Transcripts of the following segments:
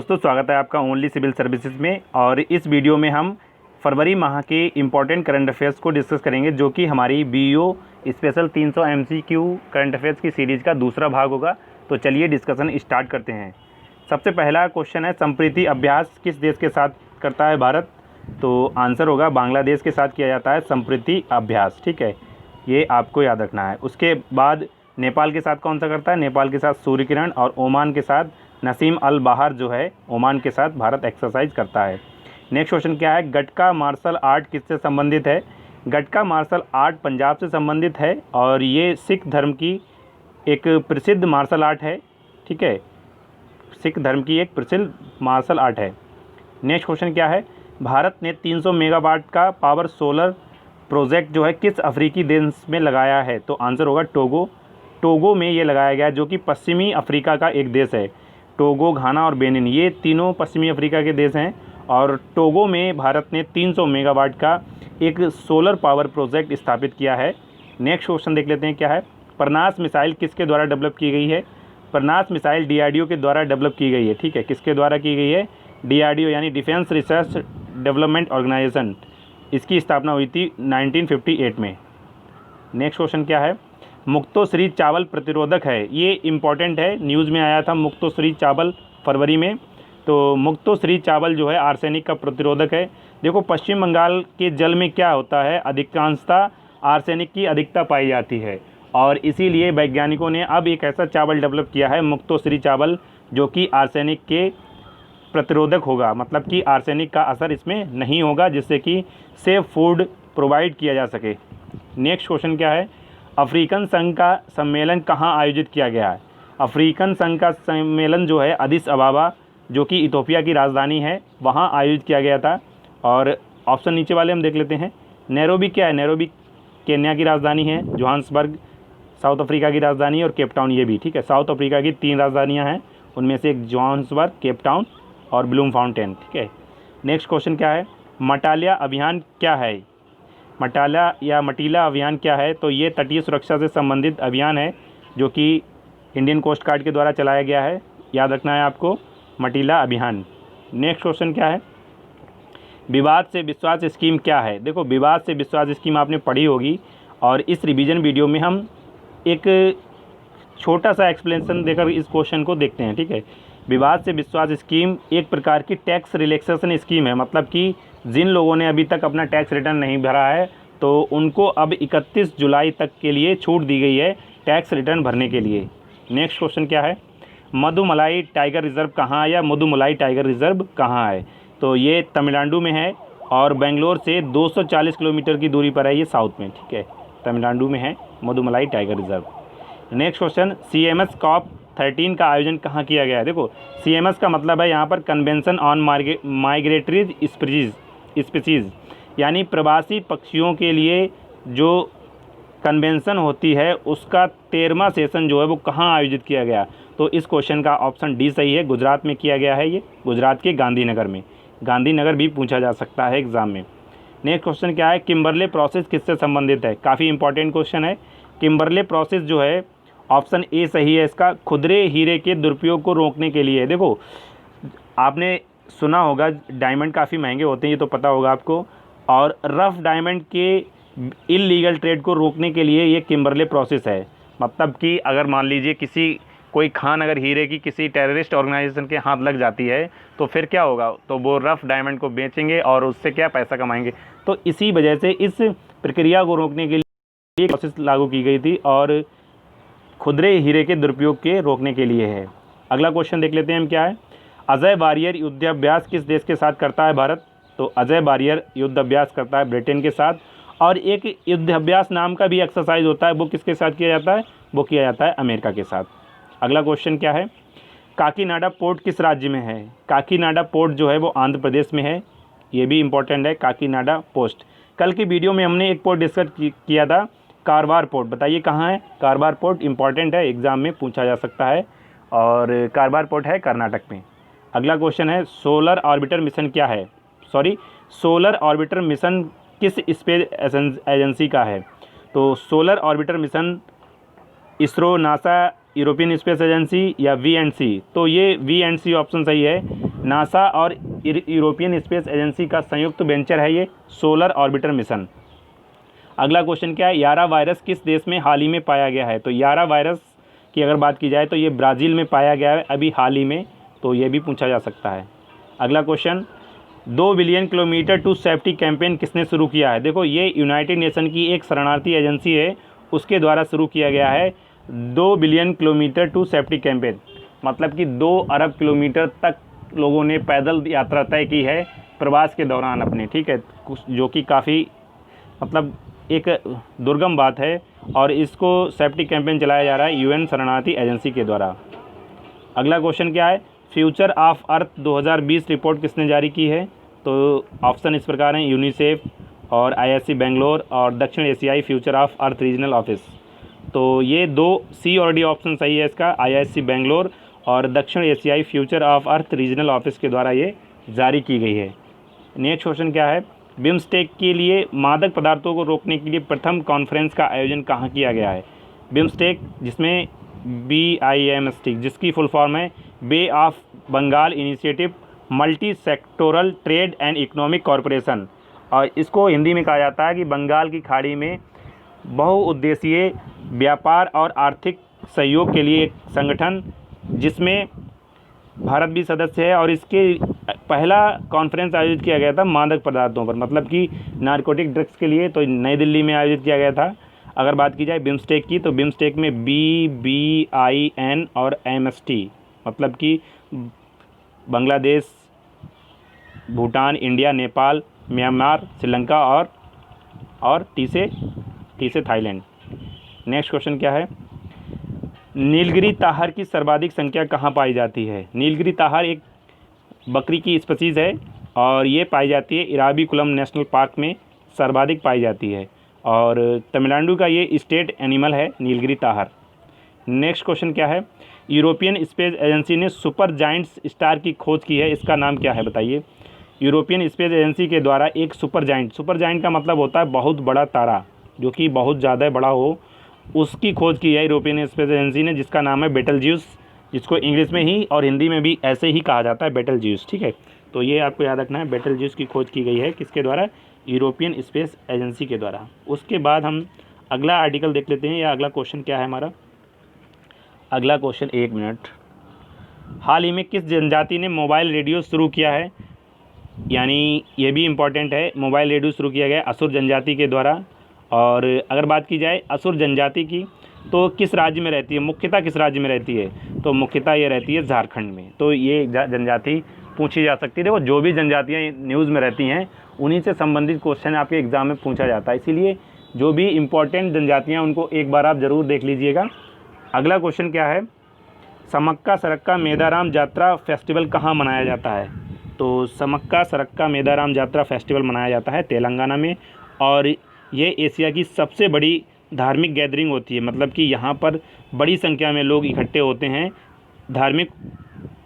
दोस्तों स्वागत है आपका ओनली सिविल सर्विसेज में। और इस वीडियो में हम फरवरी माह के इम्पोर्टेंट करंट अफेयर्स को डिस्कस करेंगे, जो कि हमारी BEO special 300 MCQ current affairs की सीरीज़ का दूसरा भाग होगा। तो चलिए डिस्कशन स्टार्ट करते हैं। सबसे पहला क्वेश्चन है, संप्रीति अभ्यास किस देश के साथ करता है भारत? तो आंसर होगा बांग्लादेश के साथ किया जाता है संप्रीति अभ्यास। ठीक है, ये आपको याद रखना है। उसके बाद नेपाल के साथ कौन सा करता है? नेपाल के साथ सूर्य किरण। और ओमान के साथ नसीम अल बाहर जो है, ओमान के साथ भारत एक्सरसाइज करता है। नेक्स्ट क्वेश्चन क्या है, गटका मार्शल आर्ट किससे संबंधित है? गटका मार्शल आर्ट पंजाब से संबंधित है और ये सिख धर्म की एक प्रसिद्ध मार्शल आर्ट है। ठीक है, सिख धर्म की एक प्रसिद्ध मार्शल आर्ट है। नेक्स्ट क्वेश्चन क्या है, भारत ने 300 मेगावाट का पावर सोलर प्रोजेक्ट जो है किस अफ्रीकी देश में लगाया है? तो आंसर होगा टोगो। टोगो में ये लगाया गया है, जो कि पश्चिमी अफ्रीका का एक देश है। टोगो, घाना और बेनिन, ये तीनों पश्चिमी अफ्रीका के देश हैं। और टोगो में भारत ने 300 मेगावाट का एक सोलर पावर प्रोजेक्ट स्थापित किया है। नेक्स्ट क्वेश्चन देख लेते हैं क्या है, प्रनास मिसाइल किसके द्वारा डेवलप की गई है? प्रनास मिसाइल डीआरडीओ के द्वारा डेवलप की गई है। ठीक है, किसके द्वारा की गई है? डीआरडीओ यानी डिफेंस रिसर्च डेवलपमेंट ऑर्गेनाइजेशन, इसकी स्थापना हुई थी 1958 में। नेक्स्ट क्वेश्चन क्या है, मुक्तोश्री चावल प्रतिरोधक है। ये इम्पॉर्टेंट है, न्यूज़ में आया था मुक्तोश्री चावल फरवरी में। तो मुक्तोश्री चावल जो है आर्सेनिक का प्रतिरोधक है। देखो, पश्चिम बंगाल के जल में क्या होता है, अधिकांशतः आर्सेनिक की अधिकता पाई जाती है और इसीलिए वैज्ञानिकों ने अब एक ऐसा चावल डेवलप किया है, मुक्तोश्री चावल, जो कि आर्सेनिक के प्रतिरोधक होगा। मतलब कि आर्सेनिक का असर इसमें नहीं होगा, जिससे कि सेफ फूड प्रोवाइड किया जा सके। नेक्स्ट क्वेश्चन क्या है, अफ्रीकन संघ का सम्मेलन कहाँ आयोजित किया गया है? अफ्रीकन संघ का सम्मेलन जो है अदिस अबाबा, जो कि इथोपिया की राजधानी है, वहाँ आयोजित किया गया था। और ऑप्शन नीचे वाले हम देख लेते हैं। नैरोबी क्या है? नैरोबी केन्या की राजधानी है। जोहान्सबर्ग साउथ अफ्रीका की राजधानी है और केप टाउन ये भी। ठीक है, साउथ अफ्रीका की 3 राजधानियाँ हैं, उनमें से एक जोहान्सबर्ग, केप टाउन और ब्लूमफाउंटेन। ठीक है, नेक्स्ट क्वेश्चन क्या है, मटालिया अभियान क्या है? मटीला अभियान क्या है? तो ये तटीय सुरक्षा से संबंधित अभियान है, जो कि इंडियन कोस्ट गार्ड के द्वारा चलाया गया है। याद रखना है आपको, मटीला अभियान। नेक्स्ट क्वेश्चन क्या है, विवाद से विश्वास स्कीम क्या है? देखो, विवाद से विश्वास स्कीम आपने पढ़ी होगी और इस रिवीजन वीडियो में हम एक छोटा सा एक्सप्लेनेशन देकर इस क्वेश्चन को देखते हैं। ठीक है, विवाद से विश्वास स्कीम एक प्रकार की टैक्स रिलैक्सेशन स्कीम है। मतलब कि जिन लोगों ने अभी तक अपना टैक्स रिटर्न नहीं भरा है, तो उनको अब 31 जुलाई तक के लिए छूट दी गई है टैक्स रिटर्न भरने के लिए। नेक्स्ट क्वेश्चन क्या है, मधुमलाई टाइगर रिजर्व कहाँ है, या मधुमलाई टाइगर रिजर्व कहाँ है? तो ये तमिलनाडु में है और बेंगलोर से 240 किलोमीटर की दूरी पर है, ये साउथ में। ठीक है, तमिलनाडु में है Mudumalai tiger reserve. Next question, CMS COP13 का आयोजन कहाँ किया गया है? देखो, CMS का मतलब है यहाँ पर कन्वेंशन ऑन माइग्रेटरी स्पीसीज़, यानी प्रवासी पक्षियों के लिए जो कन्वेंशन होती है, उसका 13वां सेशन जो है वो कहाँ आयोजित किया गया? तो इस क्वेश्चन का ऑप्शन डी सही है, गुजरात में किया गया है। ये गुजरात के गांधीनगर में, गांधीनगर भी पूछा जा सकता है एग्ज़ाम में। नेक्स्ट क्वेश्चन क्या है, किम्बरले प्रोसेस किससे संबंधित है? काफ़ी इंपॉर्टेंट क्वेश्चन है। किम्बरले प्रोसेस जो है, ऑप्शन ए सही है इसका, खुदरे हीरे के दुरुपयोग को रोकने के लिए। देखो, आपने सुना होगा डायमंड काफ़ी महंगे होते हैं, ये तो पता होगा आपको, और रफ़ डायमंड के इल्लीगल ट्रेड को रोकने के लिए ये किम्बरले प्रोसेस है। मतलब कि अगर मान लीजिए कोई खान अगर हीरे की किसी टेररिस्ट ऑर्गेनाइजेशन के हाथ लग जाती है, तो फिर क्या होगा? तो वो रफ़ डायमंड को बेचेंगे और उससे क्या पैसा कमाएंगे। तो इसी वजह से इस प्रक्रिया को रोकने के लिए प्रोसेस लागू की गई थी और खुदरे हीरे के दुरुपयोग के रोकने के लिए है। अगला क्वेश्चन देख लेते हैं हम क्या है, अजय वारियर युद्धाभ्यास किस देश के साथ करता है भारत? तो अजय वारियर युद्धाभ्यास करता है ब्रिटेन के साथ। और एक युद्धाभ्यास नाम का भी एक्सरसाइज होता है, वो किसके साथ किया जाता है? वो किया जाता है अमेरिका के साथ। अगला क्वेश्चन क्या है, काकीनाडा पोर्ट किस राज्य में है? काकीनाडा पोर्ट जो है वो आंध्र प्रदेश में है, ये भी इंपॉर्टेंट है, काकीनाडा पोस्ट। कल की वीडियो में हमने एक पोर्ट डिस्कस किया था, कारवार पोर्ट। बताइए कहाँ है कारवार पोर्ट? इंपॉर्टेंट है, एग्ज़ाम में पूछा जा सकता है और कारवार पोर्ट है कर्नाटक में। अगला क्वेश्चन है, सोलर ऑर्बिटर मिशन क्या है? सोलर ऑर्बिटर मिशन किस स्पेस एजेंसी का है? तो solar orbiter mission ISRO, NASA, European space agency या VNC? तो ये VNC ऑप्शन सही है, नासा और यूरोपियन स्पेस एजेंसी का संयुक्त वेंचर है ये सोलर ऑर्बिटर मिशन। अगला क्वेश्चन क्या है, यारा वायरस किस देश में हाल ही में पाया गया है? तो यारा वायरस की अगर बात की जाए तो ये ब्राज़ील में पाया गया है अभी हाल ही में, तो ये भी पूछा जा सकता है। अगला question, 2 billion kilometre to safety campaign किसने शुरू किया है? देखो ये यूनाइटेड नेशन की एक शरणार्थी एजेंसी है, उसके द्वारा शुरू किया गया है 2 billion kilometre to safety campaign, मतलब कि 2 अरब किलोमीटर तक लोगों ने पैदल यात्रा तय की है प्रवास के दौरान अपने, ठीक है, जो कि काफ़ी मतलब एक दुर्गम बात है, और इसको सेफ्टी कैंपेन चलाया जा रहा है यूएन शरणार्थी एजेंसी के द्वारा। अगला क्वेश्चन क्या है, फ्यूचर ऑफ अर्थ 2020 रिपोर्ट किसने जारी की है? तो ऑप्शन इस प्रकार हैं, यूनिसेफ और आईआईएससी बेंगलोर और दक्षिण एशियाई future of earth regional office. तो ये 2 सी और डी ऑप्शन सही है इसका, आईआईएससी बेंगलोर और दक्षिण एशियाई future of earth regional office के द्वारा ये जारी की गई है। नेक्स्ट क्वेश्चन क्या है, बिम्स्टेक के लिए मादक पदार्थों को रोकने के लिए प्रथम कॉन्फ्रेंस का आयोजन कहाँ किया गया है? बिम्स्टेक, जिसमें BIMSTEC, जिसकी फुल फॉर्म है bay of Bengal initiative multi sectoral trade and economic corporation, और इसको हिंदी में कहा जाता है कि बंगाल की खाड़ी में बहुउद्देशीय व्यापार और आर्थिक सहयोग के लिए एक संगठन, जिसमें भारत भी सदस्य है, और इसके पहला कॉन्फ्रेंस आयोजित किया गया था मादक पदार्थों पर, मतलब कि नारकोटिक ड्रग्स के लिए, तो नई दिल्ली में आयोजित किया गया था। अगर बात की जाए बिम्स्टेक की, तो बिम्स्टेक में BBIN और MST, मतलब कि बांग्लादेश, भूटान, इंडिया, नेपाल, म्यांमार, श्रीलंका और टी से थाईलैंड। नेक्स्ट क्वेश्चन क्या है, नीलगिरी ताहर की सर्वाधिक संख्या कहाँ पाई जाती है? नीलगिरी ताहर एक बकरी की स्पीशीज़ है और ये पाई जाती है इराविकुलम नेशनल पार्क में सर्वाधिक पाई जाती है, और तमिलनाडु का ये स्टेट एनिमल है नीलगिरी ताहर। नेक्स्ट क्वेश्चन क्या है, यूरोपियन स्पेस एजेंसी ने सुपर जाइंट्स स्टार की खोज की है, इसका नाम क्या है बताइए? यूरोपियन स्पेस एजेंसी के द्वारा एक सुपर जाइंट का मतलब होता है बहुत बड़ा तारा, जो कि बहुत ज़्यादा बड़ा हो, उसकी खोज की है यूरोपियन स्पेस एजेंसी ने, जिसका नाम है बेटलजियस, जिसको इंग्लिश में ही और हिंदी में भी ऐसे ही कहा जाता है बेटलजियस, ठीक है। तो ये आपको याद रखना है, बेटलजियस की खोज की गई है किसके द्वारा? यूरोपियन स्पेस एजेंसी के द्वारा। उसके बाद हम अगला आर्टिकल देख लेते हैं, या अगला क्वेश्चन क्या है हमारा? अगला क्वेश्चन, 1 मिनट, हाल ही में किस जनजाति ने मोबाइल रेडियो शुरू किया है? यानी ये भी इम्पॉर्टेंट है, मोबाइल रेडियो शुरू किया गया असुर जनजाति के द्वारा। और अगर बात की जाए असुर जनजाति की, तो किस राज्य में रहती है, मुख्यतः किस राज्य में रहती है? तो मुख्यतः ये रहती है झारखंड में। तो ये जनजाति पूछी जा सकती है। देखो जो भी जनजातियाँ न्यूज़ में रहती हैं उन्हीं से संबंधित क्वेश्चन आपके एग्ज़ाम में पूछा जाता है, इसीलिए जो भी इम्पोर्टेंट जनजातियाँ उनको एक बार आप ज़रूर देख लीजिएगा। अगला क्वेश्चन क्या है, समक्का सरक्का मेदाराम यात्रा फेस्टिवल कहाँ मनाया जाता है? तो समक्का सरक्का मेदाराम यात्रा फेस्टिवल मनाया जाता है तेलंगाना में, और ये एशिया की सबसे बड़ी धार्मिक गैदरिंग होती है, मतलब कि यहाँ पर बड़ी संख्या में लोग इकट्ठे होते हैं धार्मिक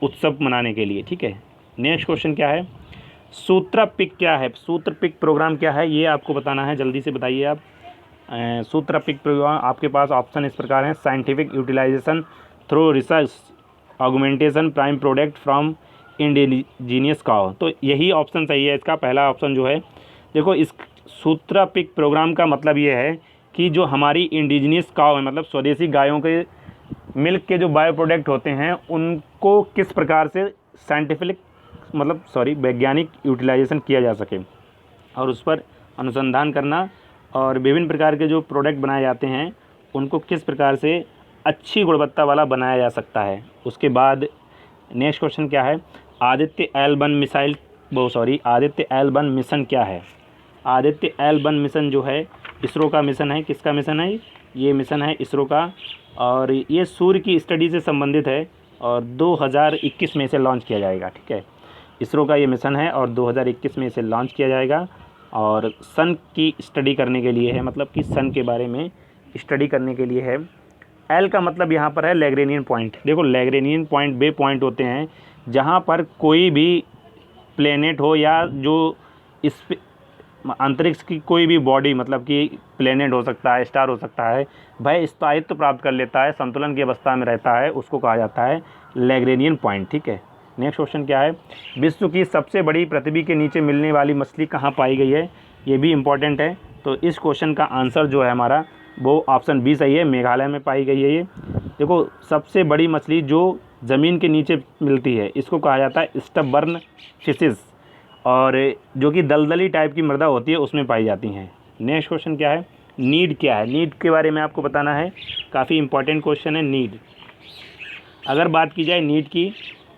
उत्सव मनाने के लिए, ठीक है। नेक्स्ट क्वेश्चन क्या है, सूत्र पिक क्या है? सूत्र पिक प्रोग्राम क्या है, ये आपको बताना है, जल्दी से बताइए आप। सूत्र पिक प्रोग्राम आपके पास ऑप्शन इस प्रकार हैं, scientific utilisation through research augmentation prime product from indigenous cow. तो यही ऑप्शन सही है इसका, पहला ऑप्शन जो है। देखो इस सूत्र पिक प्रोग्राम का मतलब ये है कि जो हमारी इंडिजीनियस काउ है, मतलब स्वदेशी गायों के मिल्क के जो बायो प्रोडक्ट होते हैं उनको किस प्रकार से वैज्ञानिक यूटिलाइजेशन किया जा सके, और उस पर अनुसंधान करना, और विभिन्न प्रकार के जो प्रोडक्ट बनाए जाते हैं उनको किस प्रकार से अच्छी गुणवत्ता वाला बनाया जा सकता है। उसके बाद नेक्स्ट क्वेश्चन क्या है, आदित्य L1 मिशन क्या है? आदित्य L1 मिशन जो है इसरो का मिशन है। किसका मिशन है? ये मिशन है इसरो का, और ये सूर्य की स्टडी से संबंधित है और 2021 में इसे लॉन्च किया जाएगा, ठीक है। इसरो का ये मिशन है और 2021 में इसे लॉन्च किया जाएगा, और सन की स्टडी करने के लिए है, मतलब कि सन के बारे में स्टडी करने के लिए है। एल का मतलब यहाँ पर है लैग्रेनियन पॉइंट। देखो लैग्रेनियन पॉइंट वे पॉइंट होते हैं जहाँ पर कोई भी प्लेनेट हो या जो इस अंतरिक्ष की कोई भी बॉडी, मतलब कि प्लेनेट हो सकता है, स्टार हो सकता है, वह स्थायित्व प्राप्त कर लेता है, संतुलन की अवस्था में रहता है, उसको कहा जाता है लैग्रेनियन पॉइंट, ठीक है। नेक्स्ट क्वेश्चन क्या है, विश्व की सबसे बड़ी पृथ्वी के नीचे मिलने वाली मछली कहाँ पाई गई है, ये भी इम्पॉर्टेंट है। तो इस क्वेश्चन का आंसर जो है हमारा वो ऑप्शन बी सही है, मेघालय में पाई गई है ये। देखो, सबसे बड़ी मछली जो ज़मीन के नीचे मिलती है इसको कहा जाता है स्टबर्न फिशेस, और जो कि दलदली टाइप की मृदा होती है उसमें पाई जाती हैं। नेक्स्ट क्वेश्चन क्या है, नीड क्या है, नीड के बारे में आपको बताना है, काफ़ी इंपॉर्टेंट क्वेश्चन है नीड। अगर बात की जाए नीड की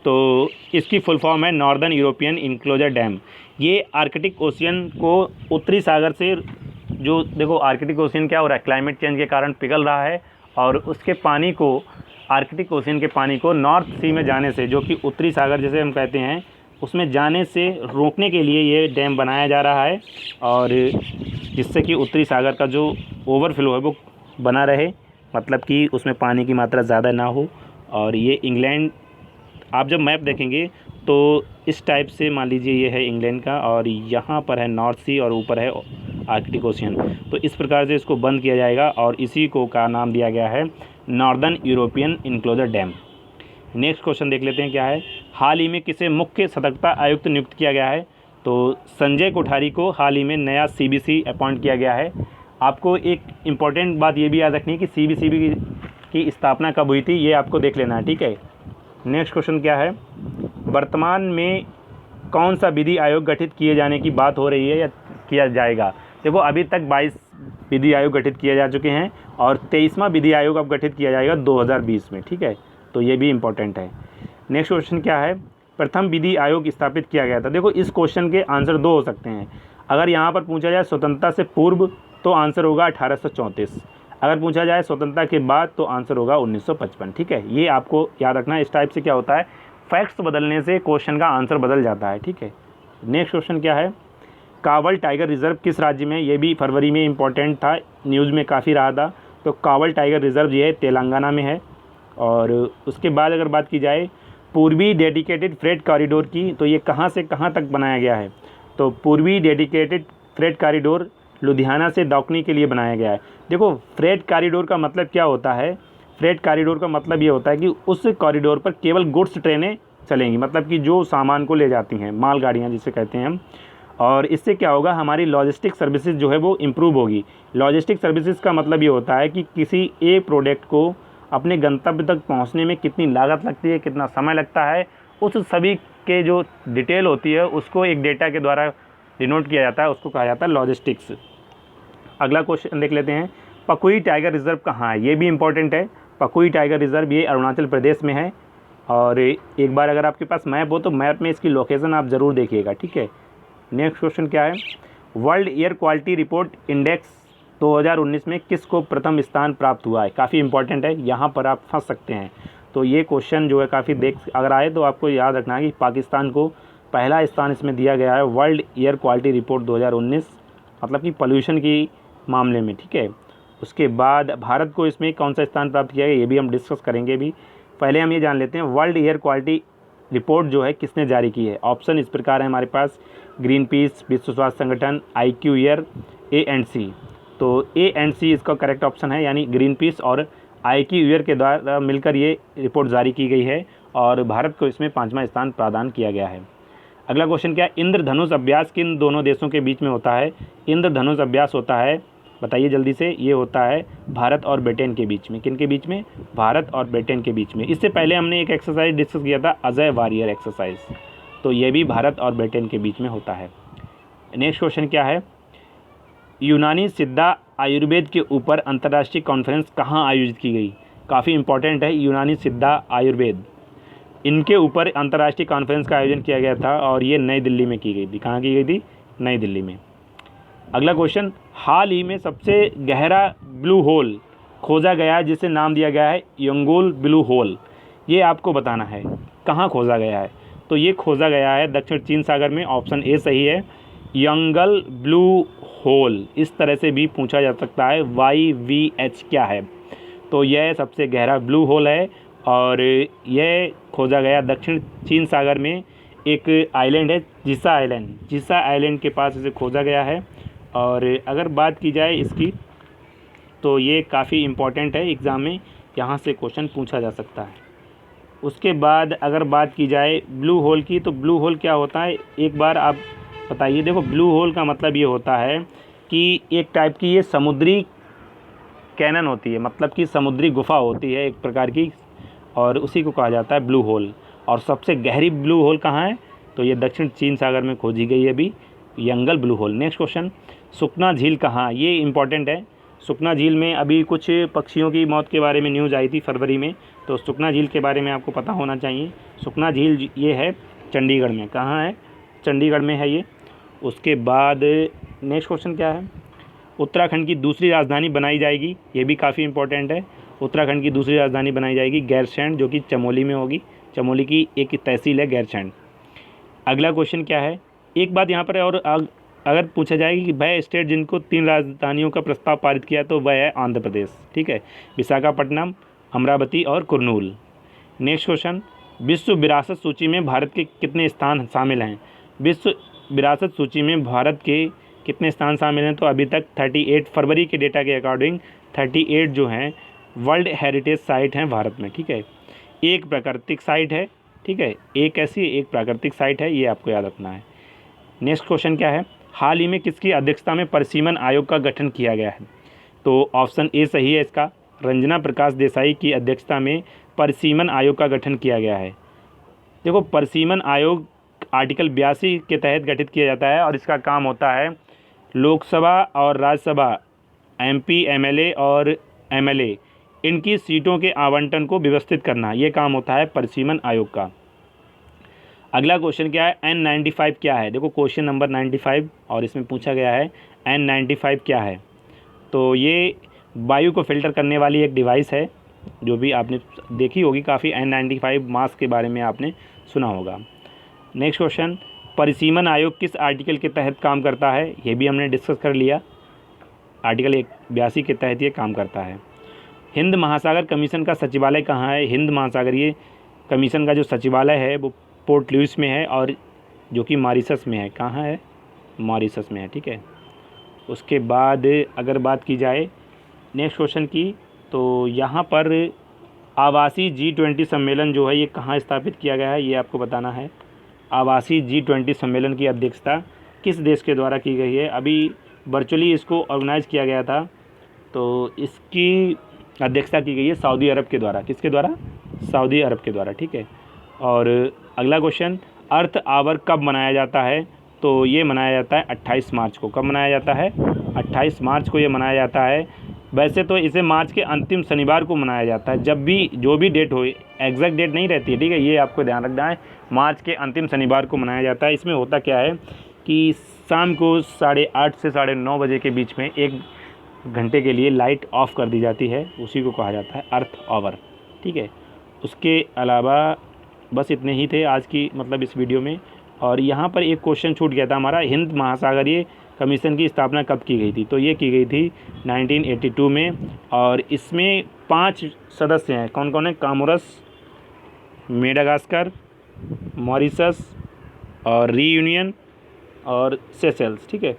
तो इसकी फुल फॉर्म है नॉर्दर्न यूरोपियन इनक्लोजर डैम। ये आर्कटिक ओशियन को उत्तरी सागर से, जो देखो आर्कटिक ओशियन क्या हो रहा है, क्लाइमेट चेंज के कारण पिघल रहा है, और उसके पानी को, आर्कटिक ओशियन के पानी को नॉर्थ सी में जाने से, जो कि उत्तरी सागर जिसे हम कहते हैं, उसमें जाने से रोकने के लिए ये डैम बनाया जा रहा है, और जिससे कि उत्तरी सागर का जो ओवरफ्लो है वो बना रहे, मतलब कि उसमें पानी की मात्रा ज़्यादा ना हो। और ये इंग्लैंड, आप जब मैप देखेंगे तो इस टाइप से मान लीजिए ये है इंग्लैंड का, और यहाँ पर है नॉर्थ सी और ऊपर है आर्कटिक ओशियन। तो इस प्रकार से इसको बंद किया जाएगा, और इसी को का नाम दिया गया है northern European enclosure dam. Next question देख लेते हैं क्या है, हाल ही में किसे मुख्य सतर्कता आयुक्त नियुक्त किया गया है। तो संजय कोठारी को हाल ही में नया CBC अपॉइंट किया गया है। आपको एक इम्पॉर्टेंट बात ये भी याद रखनी है कि CBCB की स्थापना कब हुई थी, ये आपको देख लेना है, ठीक है। नेक्स्ट क्वेश्चन क्या है, वर्तमान में कौन सा विधि आयोग गठित किए जाने की बात हो रही है या किया जाएगा। देखो, अभी तक 22 विधि आयोग गठित किए जा चुके हैं, और 23वां विधि आयोग अब गठित किया जाएगा 2020 में, ठीक है। तो ये भी इम्पोर्टेंट है। नेक्स्ट क्वेश्चन क्या है, प्रथम विधि आयोग स्थापित किया गया था। देखो, इस क्वेश्चन के आंसर दो हो सकते हैं। अगर यहाँ पर पूछा जाए स्वतंत्रता से पूर्व तो आंसर होगा 1834, अगर पूछा जाए स्वतंत्रता के बाद तो आंसर होगा 1955, ठीक है। ये आपको याद रखना है। इस टाइप से क्या होता है, फैक्ट्स बदलने से क्वेश्चन का आंसर बदल जाता है, ठीक है। नेक्स्ट क्वेश्चन क्या है, कावल टाइगर रिजर्व किस राज्य में, ये भी फरवरी में इंपॉर्टेंट था, न्यूज़ में काफ़ी रहा था। तो कावल टाइगर रिजर्व ये तेलंगाना में है। और उसके बाद अगर बात की जाए पूर्वी डेडिकेटेड फ्रेट कॉरिडोर की, तो ये कहाँ से कहाँ तक बनाया गया है। तो पूर्वी डेडिकेटेड फ्रेट कॉरिडोर लुधियाना से दौकनी के लिए बनाया गया है। देखो, फ्रेट कॉरिडोर का मतलब क्या होता है, फ्रेट कॉरिडोर का मतलब ये होता है कि उस कॉरिडोर पर केवल गुड्स ट्रेनें चलेंगी, मतलब कि जो सामान को ले जाती हैं, मालगाड़ियाँ जिसे कहते हैं हम। और इससे क्या होगा, हमारी लॉजिस्टिक सर्विसेज जो है वो इम्प्रूव होगी। लॉजिस्टिक सर्विसेज का मतलब ये होता है कि किसी एक प्रोडक्ट को अपने गंतव्य तक पहुंचने में कितनी लागत लगती है, कितना समय लगता है, उस सभी के जो डिटेल होती है उसको एक डेटा के द्वारा डिनोट किया जाता है, उसको कहा जाता है लॉजिस्टिक्स। अगला क्वेश्चन देख लेते हैं, पकुई टाइगर रिजर्व कहाँ है, ये भी इम्पोर्टेंट है। पकुई टाइगर रिजर्व ये अरुणाचल प्रदेश में है। और एक बार अगर आपके पास मैप हो तो मैप में इसकी लोकेशन आप ज़रूर देखिएगा, ठीक है। नेक्स्ट क्वेश्चन क्या है, world air quality report index 2019 में किसको प्रथम स्थान प्राप्त हुआ है। काफ़ी इंपॉर्टेंट है, यहाँ पर आप फंस सकते हैं। तो ये क्वेश्चन जो है काफ़ी अगर आए तो आपको याद रखना है कि पाकिस्तान को पहला स्थान इसमें दिया गया है, वर्ल्ड एयर क्वालिटी रिपोर्ट 2019, मतलब कि पोल्यूशन की मामले में, ठीक है। उसके बाद भारत को इसमें कौन सा स्थान प्राप्त किया गया, ये भी हम डिस्कस करेंगे भी। पहले हम ये जान लेते हैं वर्ल्ड एयर क्वालिटी रिपोर्ट जो है किसने जारी की है। ऑप्शन इस प्रकार है हमारे पास, ग्रीन पीस, विश्व स्वास्थ्य संगठन, IQ एयर, A&C। तो A&C इसका करेक्ट ऑप्शन है, यानी ग्रीन पीस और IQ एयर के द्वारा मिलकर ये रिपोर्ट जारी की गई है, और भारत को इसमें 5वां स्थान प्रदान किया गया है। अगला क्वेश्चन क्या है, इंद्रधनुष अभ्यास किन दोनों देशों के बीच में होता है। इंद्रधनुष अभ्यास होता है, बताइए जल्दी से, ये होता है भारत और ब्रिटेन के बीच में। किन के बीच में, भारत और ब्रिटेन के बीच में। इससे पहले हमने एक एक्सरसाइज डिस्कस किया था, अजय वारियर एक्सरसाइज, तो ये भी भारत और ब्रिटेन के बीच में होता है। नेक्स्ट क्वेश्चन क्या है, यूनानी सिद्धा आयुर्वेद के ऊपर अंतर्राष्ट्रीय कॉन्फ्रेंस कहाँ आयोजित की गई। काफ़ी इंपॉर्टेंट है, यूनानी सिद्धा आयुर्वेद, इनके ऊपर अंतर्राष्ट्रीय कॉन्फ्रेंस का आयोजन किया गया था, और ये नई दिल्ली में की गई थी। कहाँ की गई थी, नई दिल्ली में। अगला क्वेश्चन, हाल ही में सबसे गहरा ब्लू होल खोजा गया है जिसे नाम दिया गया है यंगोल ब्लू होल। ये आपको बताना है कहाँ खोजा गया है। तो ये खोजा गया है दक्षिण चीन सागर में, ऑप्शन ए सही है, यंगल ब्लू होल। इस तरह से भी पूछा जा सकता है, YVH क्या है। तो यह सबसे गहरा ब्लू होल है, और यह खोजा गया दक्षिण चीन सागर में। एक आइलैंड है जिसा आइलैंड, जिसा आइलैंड के पास इसे खोजा गया है। और अगर बात की जाए इसकी, तो ये काफ़ी इम्पॉर्टेंट है, एग्ज़ाम में यहाँ से क्वेश्चन पूछा जा सकता है। उसके बाद अगर बात की जाए ब्लू होल की, तो ब्लू होल क्या होता है एक बार आप बताइए। देखो ब्लू होल का मतलब ये होता है कि एक टाइप की ये समुद्री कैनन होती है, मतलब कि समुद्री गुफा होती है एक प्रकार की, और उसी को कहा जाता है ब्लू होल। और सबसे गहरी ब्लू होल कहाँ है, तो ये दक्षिण चीन सागर में खोजी गई है अभी, यंगल ब्लू होल। नेक्स्ट क्वेश्चन, सुखना झील कहाँ, ये इंपॉर्टेंट है। सुखना झील में अभी कुछ पक्षियों की मौत के बारे में न्यूज़ आई थी फरवरी में, तो सुखना झील के बारे में आपको पता होना चाहिए। सुखना झील ये है चंडीगढ़ में, कहाँ है, चंडीगढ़ में है ये। उसके बाद नेक्स्ट क्वेश्चन क्या है, उत्तराखंड की दूसरी राजधानी बनाई जाएगी, ये भी काफ़ी इंपॉर्टेंट है। उत्तराखंड की दूसरी राजधानी बनाई जाएगी गैरसैंण, जो कि चमोली में होगी। चमोली की एक तहसील है गैरसैंण। अगला क्वेश्चन क्या है, एक बात यहाँ पर और अगर पूछा जाए कि वह स्टेट जिनको 3 राजधानियों का प्रस्ताव पारित किया, तो वह है आंध्र प्रदेश, ठीक है, विशाखापट्टनम, अमरावती और कुर्नूल। नेक्स्ट क्वेश्चन, विश्व विरासत सूची में भारत के कितने स्थान शामिल हैं। विश्व विरासत सूची में भारत के कितने स्थान शामिल हैं, तो अभी तक 38, फरवरी के डेटा के अकॉर्डिंग 38 जो हैं वर्ल्ड हेरिटेज साइट हैं भारत में, ठीक है। एक प्राकृतिक साइट है, ठीक है, एक ऐसी एक प्राकृतिक साइट है, ये आपको याद रखना है। नेक्स्ट क्वेश्चन क्या है, हाल ही में किसकी अध्यक्षता में परिसीमन आयोग का गठन किया गया है, तो ऑप्शन ए सही है इसका, रंजना प्रकाश देसाई की अध्यक्षता में परिसीमन आयोग का गठन किया गया है। देखो परिसीमन आयोग आर्टिकल 82 के तहत गठित किया जाता है, और इसका काम होता है लोकसभा और राज्यसभा एमपी, एमएलए और एमएलए इनकी सीटों के आवंटन को व्यवस्थित करना, ये काम होता है परिसीमन आयोग का। अगला क्वेश्चन क्या है, N95 क्या है। देखो क्वेश्चन नंबर 95 और इसमें पूछा गया है N95 क्या है, तो ये वायु को फिल्टर करने वाली एक डिवाइस है, जो भी आपने देखी होगी काफ़ी, N95 मास्क के बारे में आपने सुना होगा। नेक्स्ट क्वेश्चन, परिसीमन आयोग किस आर्टिकल के तहत काम करता है, ये भी हमने डिस्कस कर लिया, आर्टिकल 82 के तहत ये काम करता है। हिंद महासागर कमीशन का सचिवालय कहाँ है। हिंद महासागरीय कमीशन का जो सचिवालय है वो पोर्ट लुइस में है, और जो कि मॉरिशस में है, कहाँ है, मॉरिशस में है, ठीक है। उसके बाद अगर बात की जाए नेक्स्ट क्वेश्चन की, तो यहाँ पर आवासीय G20 सम्मेलन जो है ये कहाँ स्थापित किया गया है, ये आपको बताना है। आवासीय G20 सम्मेलन की अध्यक्षता किस देश के द्वारा की गई है। अभी वर्चुअली इसको ऑर्गेनाइज़ किया गया था, तो इसकी अध्यक्षता की गई है सऊदी अरब के द्वारा। किसके द्वारा, सऊदी अरब के द्वारा, ठीक है। और अगला क्वेश्चन, अर्थ आवर कब मनाया जाता है, तो ये मनाया जाता है 28 मार्च को। कब मनाया जाता है, 28 मार्च को ये मनाया जाता है। वैसे तो इसे मार्च के अंतिम शनिवार को मनाया जाता है, जब भी जो भी डेट हो, एग्जैक्ट डेट नहीं रहती है, ठीक है, ये आपको ध्यान रखना है, मार्च के अंतिम शनिवार को मनाया जाता है। इसमें होता क्या है कि शाम को 8:30 से 9:30 बजे के बीच में 1 घंटे के लिए लाइट ऑफ कर दी जाती है, उसी को कहा जाता है अर्थ आवर, ठीक है। उसके अलावा बस इतने ही थे आज की मतलब इस वीडियो में। और यहाँ पर एक क्वेश्चन छूट गया था हमारा, हिंद महासागरीय कमीशन की स्थापना कब की गई थी, तो ये की गई थी 1982 में, और इसमें 5 सदस्य हैं। कौन कौन है, कामोरस, मेडागास्कर, मॉरिशस और रीयूनियन और सेशेल्स, ठीक है।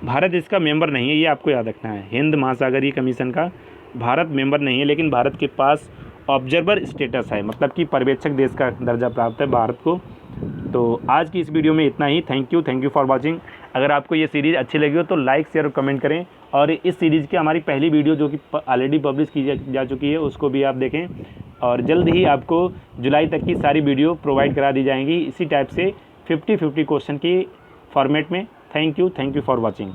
भारत इसका मेंबर नहीं है, ये आपको याद रखना है। हिंद महासागरीय कमीशन का भारत मेंबर नहीं है, लेकिन भारत के पास ऑब्जर्वर स्टेटस है, मतलब कि पर्यवेक्षक देश का दर्जा प्राप्त है भारत को। तो आज की इस वीडियो में इतना ही। Thank you for watching. अगर आपको ये सीरीज़ अच्छी लगी हो तो लाइक, शेयर और कमेंट करें, और इस सीरीज़ की हमारी पहली वीडियो जो कि ऑलरेडी पब्लिश की जा चुकी है उसको भी आप देखें, और जल्द ही आपको जुलाई तक की सारी वीडियो प्रोवाइड करा दी जाएंगी इसी टाइप से 50-50 क्वेश्चन की फॉर्मेट में। Thank you for watching.